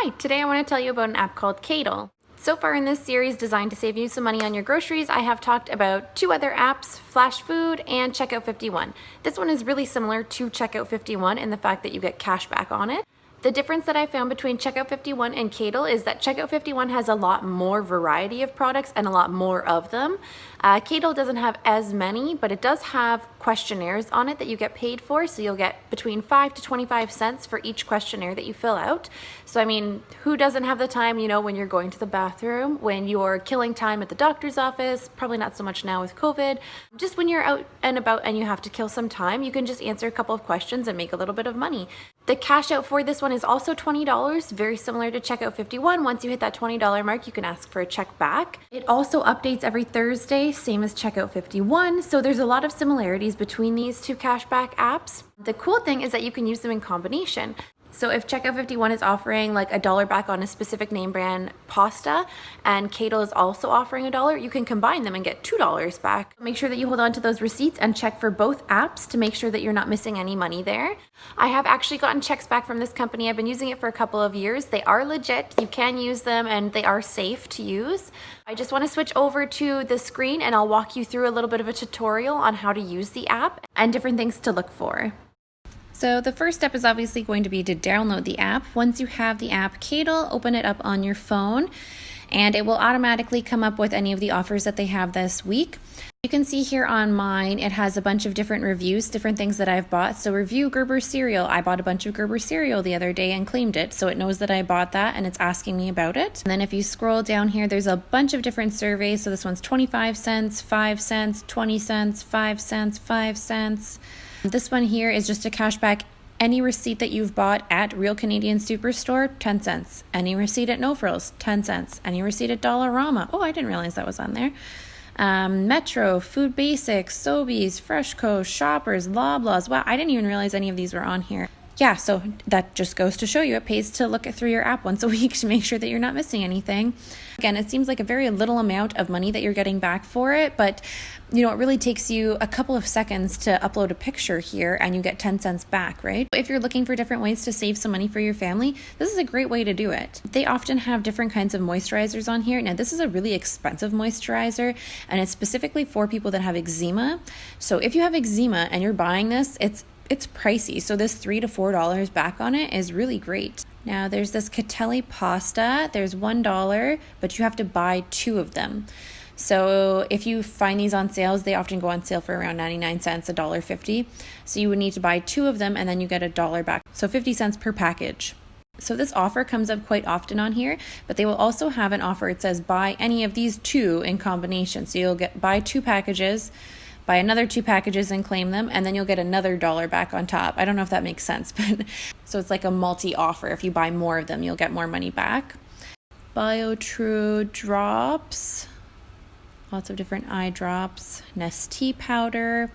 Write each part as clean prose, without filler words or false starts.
Hi, today I want to tell you about an app called Caddle. So far in this series designed to save you some money on your groceries, I have talked about two other apps, Flash Food and Checkout 51. This one is really similar to Checkout 51 in the fact that you get cash back on it. The difference that I found between Checkout 51 and Caddle is that Checkout 51 has a lot more variety of products and a lot more of them. Caddle doesn't have as many, but it does have questionnaires on it that you get paid for, so you'll get between 5 to 25 cents for each questionnaire that you fill out. So I mean, who doesn't have the time, when you're going to the bathroom, when you're killing time at the doctor's office, probably not so much now with COVID, just when you're out and about and you have to kill some time, you can just answer a couple of questions and make a little bit of money. The cash out for this one is also $20, very similar to Checkout 51. Once you hit that $20 mark, you can ask for a check back. It also updates every Thursday, same as Checkout 51, so there's a lot of similarities between these two cashback apps. The cool thing is that you can use them in combination. So if Checkout 51 is offering like $1 back on a specific name brand pasta and Caddle is also offering $1, you can combine them and get $2 back. Make sure that you hold on to those receipts and check for both apps to make sure that you're not missing any money there. I have actually gotten checks back from this company. I've been using it for a couple of years. They are legit. You can use them and they are safe to use. I just want to switch over to the screen and I'll walk you through a little bit of a tutorial on how to use the app and different things to look for. So the first step is obviously going to be to download the app. Once you have the app Caddle, open it up on your phone and it will automatically come up with any of the offers that they have this week. You can see here on mine, it has a bunch of different reviews, different things that I've bought. So review Gerber cereal. I bought a bunch of Gerber cereal the other day and claimed it. So it knows that I bought that and it's asking me about it. And then if you scroll down here, there's a bunch of different surveys. So this one's 25 cents, 5 cents, 20 cents, 5 cents, 5 cents. This one here is just a cashback. Any receipt that you've bought at Real Canadian Superstore, 10 cents. Any receipt at No Frills, 10 cents. Any receipt at Dollarama. Oh, I didn't realize that was on there. Metro, Food Basics, Sobeys, Freshco, Shoppers, Loblaws. Wow, I didn't even realize any of these were on here. Yeah, so that just goes to show you it pays to look through your app once a week to make sure that you're not missing anything. Again, it seems like a very little amount of money that you're getting back for it, but it really takes you a couple of seconds to upload a picture here and you get 10 cents back, right? If you're looking for different ways to save some money for your family, this is a great way to do it. They often have different kinds of moisturizers on here. Now, this is a really expensive moisturizer and it's specifically for people that have eczema. So if you have eczema and you're buying this, it's pricey. So this $3 to $4 back on it is really great. Now there's this Caddle pasta. There's $1, but you have to buy 2 of them. So if you find these on sales, they often go on sale for around 99 cents, $1.50. So you would need to buy 2 of them and then you get $1 back. So 50 cents per package. So this offer comes up quite often on here, but they will also have an offer. It says buy any of these 2 in combination. So you'll buy 2 packages, buy another 2 packages and claim them, and then you'll get another $1 back on top. I don't know if that makes sense, but so it's like a multi-offer. If you buy more of them, you'll get more money back. BioTrue drops, lots of different eye drops, Nestea powder,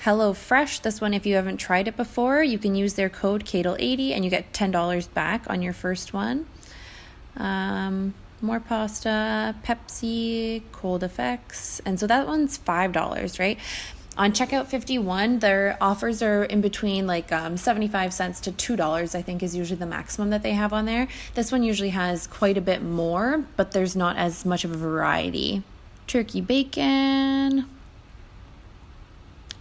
HelloFresh. This one, if you haven't tried it before, you can use their code Caddle80 and you get $10 back on your first one. More pasta, Pepsi, Cold Effects. And so that one's $5, right? On Checkout 51, their offers are in between like 75 cents to $2, I think is usually the maximum that they have on there. This one usually has quite a bit more, but there's not as much of a variety. Turkey bacon.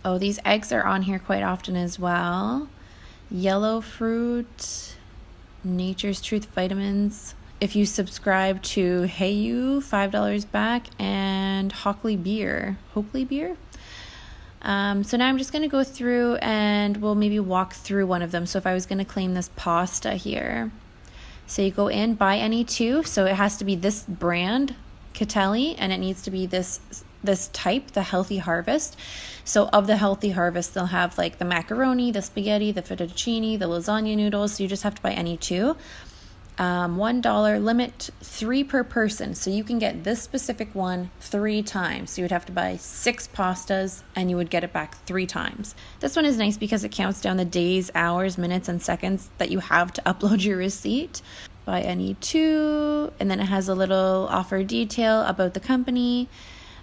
Oh, these eggs are on here quite often as well. Yellow fruit, Nature's Truth vitamins. If you subscribe to Heyu, $5 back, and Hockley beer. So now I'm just going to go through and we'll maybe walk through one of them. So if I was going to claim this pasta here, so you go in, buy any 2. So it has to be this brand, Caddle, and it needs to be this type, the Healthy Harvest. So of the Healthy Harvest, they'll have like the macaroni, the spaghetti, the fettuccine, the lasagna noodles. So you just have to buy any 2. $1 limit, 3 per person. So you can get this specific one 3 times. So you would have to buy 6 pastas and you would get it back 3 times. This one is nice because it counts down the days, hours, minutes, and seconds that you have to upload your receipt. Buy any 2, and then it has a little offer detail about the company.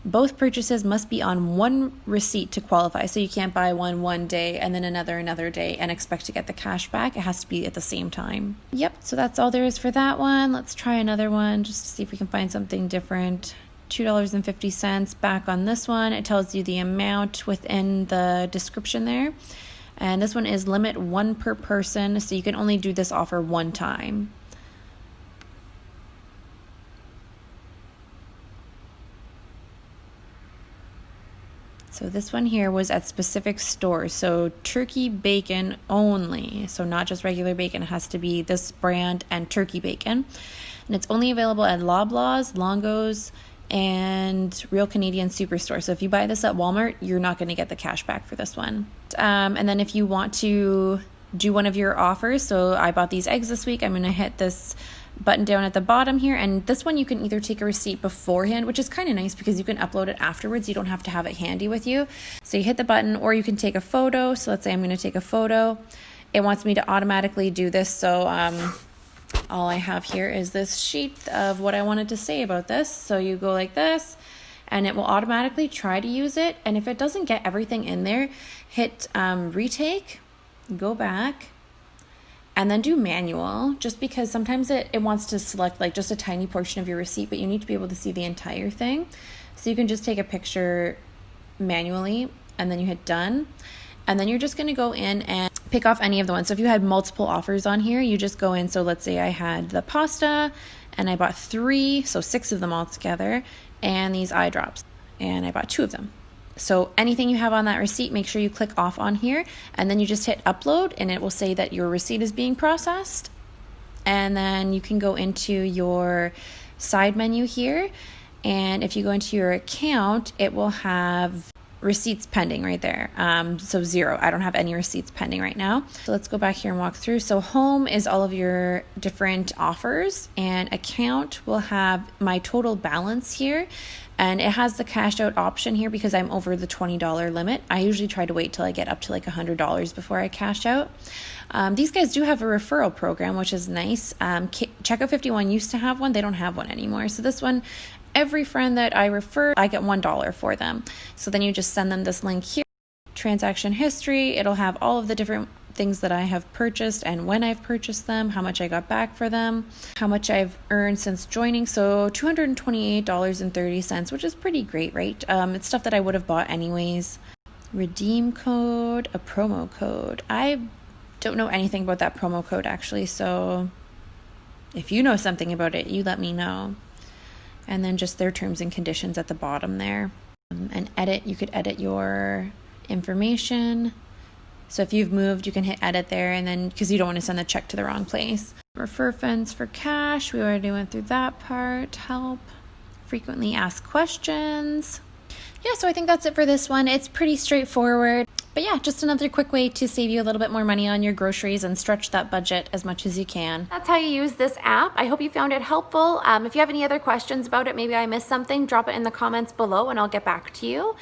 Both purchases must be on one receipt to qualify. So you can't buy one day and then another day and expect to get the cash back. It has to be at the same time. Yep, so that's all there is for that one. Let's try another one just to see if we can find something different. $2.50 back on this one. It tells you the amount within the description there. And this one is limit 1 per person, so you can only do this offer one time. So this one here was at specific stores. So turkey bacon only. So not just regular bacon. It has to be this brand and turkey bacon. And it's only available at Loblaws, Longo's, and Real Canadian Superstore. So if you buy this at Walmart, you're not going to get the cash back for this one. And then if you want to do one of your offers, so I bought these eggs this week, I'm going to hit this button down at the bottom here, and this one you can either take a receipt beforehand, which is kind of nice because you can upload it afterwards. You don't have to have it handy with you. So you hit the button, or you can take a photo. So let's say I'm going to take a photo. It wants me to automatically do this. So all I have here is this sheet of what I wanted to say about this. So you go like this, and it will automatically try to use it. And if it doesn't get everything in there, hit retake, go back, and then do manual, just because sometimes it wants to select like just a tiny portion of your receipt, but you need to be able to see the entire thing. So you can just take a picture manually, and then you hit done. And then you're just going to go in and pick off any of the ones. So if you had multiple offers on here, you just go in. So let's say I had the pasta and I bought 3, so 6 of them all together, and these eye drops, and I bought 2 of them. So anything you have on that receipt, make sure you click off on here, and then you just hit upload, and it will say that your receipt is being processed. And then you can go into your side menu here, and if you go into your account, it will have receipts pending right there. So 0. I don't have any receipts pending right now. So let's go back here and walk through. So home is all of your different offers, and account will have my total balance here. And it has the cash out option here because I'm over the $20 limit. I usually try to wait till I get up to like $100 before I cash out. These guys do have a referral program, which is nice. Checkout 51 used to have one. They don't have one anymore. So this one, every friend that I refer, I get $1 for them. So then you just send them this link here. Transaction history. It'll have all of the different things that I have purchased and when I've purchased them, how much I got back for them, how much I've earned since joining. So $228.30, which is pretty great, right? It's stuff that I would have bought anyways. Redeem code, a promo code. I don't know anything about that promo code actually, so if you know something about it, you let me know. And then just their terms and conditions at the bottom there. And edit, you could edit your information. So if you've moved, you can hit edit there, and then because you don't want to send the check to the wrong place. Refer friends for cash. We already went through that part. Help. Frequently asked questions. Yeah, so I think that's it for this one. It's pretty straightforward. But yeah, just another quick way to save you a little bit more money on your groceries and stretch that budget as much as you can. That's how you use this app. I hope you found it helpful. If you have any other questions about it, maybe I missed something, drop it in the comments below and I'll get back to you.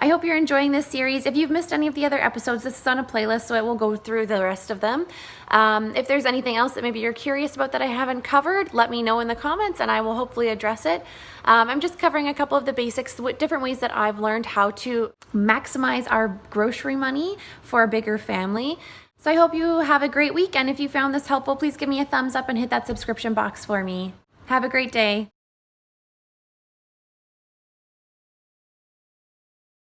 I hope you're enjoying this series. If you've missed any of the other episodes, this is on a playlist, so I will go through the rest of them. If there's anything else that maybe you're curious about that I haven't covered, let me know in the comments and I will hopefully address it. I'm just covering a couple of the basics, different ways that I've learned how to maximize our grocery money for a bigger family. So I hope you have a great week, and if you found this helpful, please give me a thumbs up and hit that subscription box for me. Have a great day.